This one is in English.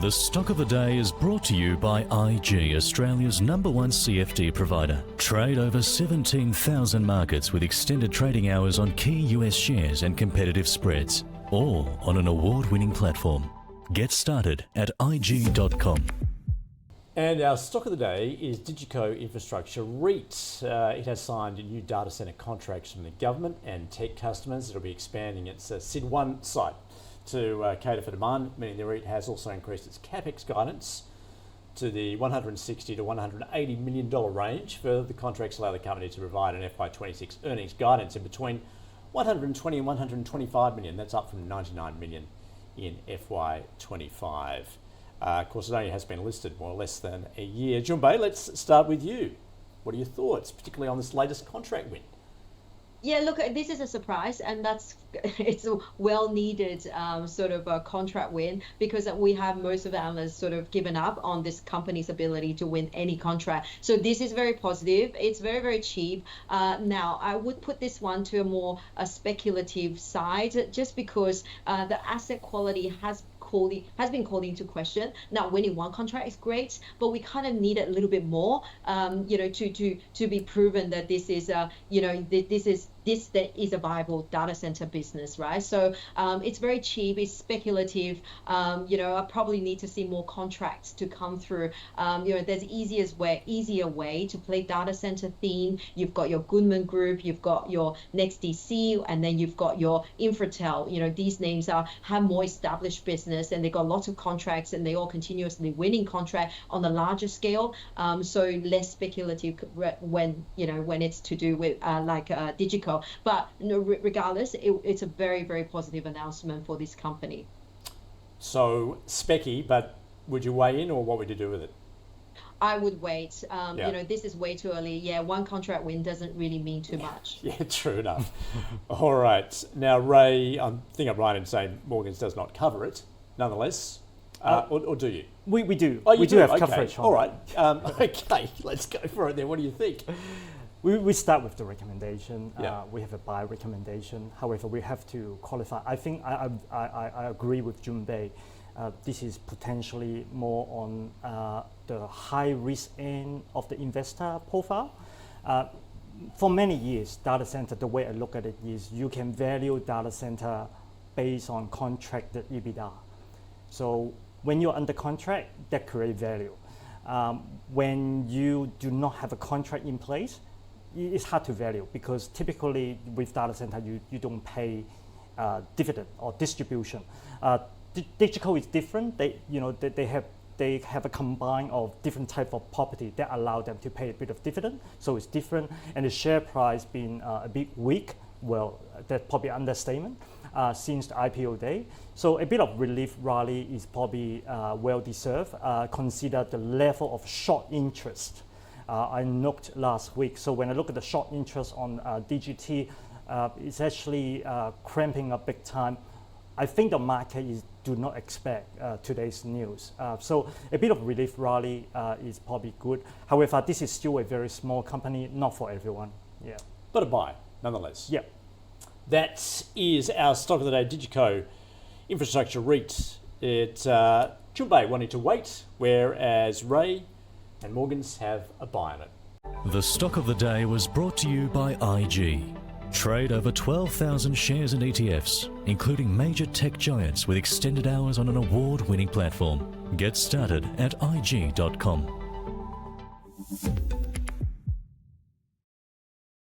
The stock of the day is brought to you by IG, Australia's #1 CFD provider. Trade over 17,000 markets with extended trading hours on key US shares and competitive spreads, all on an award-winning platform. Get started at IG.com. And our stock of the day is DigiCo Infrastructure REIT. It has signed new data centre contracts from the government and tech customers. It'll be expanding its SYD1 site to cater for demand, meaning the REIT has also increased its CapEx guidance to the $160 to $180 million range. Further, the contracts allow the company to provide an FY26 earnings guidance in between 120 and 125 million. That's up from 99 million in FY25. Of course, it only has been listed more or less than a year. Junbei, let's start with you. What are your thoughts, particularly on this latest contract win? Yeah, look, this is a surprise, and it's a well-needed sort of a contract win, because we have most of the analysts sort of given up on this company's ability to win any contract. So this is very positive. It's very, very cheap. Now, I would put this one to a more speculative side, just because the asset quality has been called into question. Now, winning one contract is great, but we kind of need a little bit more, to be proven that this is, that is a viable data center business, right? So it's very cheap, it's speculative. I probably need to see more contracts to come through. There's easier way to play data center theme. You've got your Goodman Group, you've got your NextDC, and then you've got your Infratel. These names have more established business, and they got lots of contracts, and they all continuously winning contract on the larger scale. So less speculative when it's to do with DigiCo. But regardless, it's a very, very positive announcement for this company. So specky, but would you weigh in, or what would you do with it? I would wait. This is way too early. Yeah, one contract win doesn't really mean too much. Yeah, true enough. All right. Now, Ray, I think I'm right in saying Morgans does not cover it, nonetheless. Or do you? We do. Oh, we do have okay. coverage on All right. Okay, let's go for it then. What do you think? We start with the recommendation. Yeah. We have a buy recommendation. However, we have to qualify. I think I agree with Junbei. This is potentially more on the high risk end of the investor profile. For many years, data center, the way I look at it is you can value data center based on contracted EBITDA. So when you're under contract, that creates value. When you do not have a contract in place, it's hard to value, because typically with data center, you don't pay dividend or distribution. DigiCo is different. They have a combine of different type of property that allow them to pay a bit of dividend. So it's different, and the share price being a bit weak. Well, that's probably an understatement since the IPO day. So a bit of relief rally is probably well deserved. Consider the level of short interest. I looked last week. So when I look at the short interest on DGT, it's actually cramping up big time. I think the market do not expect today's news. So a bit of relief rally is probably good. However, this is still a very small company, not for everyone. Yeah. But a buy, nonetheless. Yeah. That is our stock of the day, DigiCo Infrastructure REIT. It's Junbei wanting to wait, whereas Ray and Morgans have a buy on it. The stock of the day was brought to you by IG. Trade over 12,000 shares and ETFs, including major tech giants with extended hours on an award-winning platform. Get started at IG.com.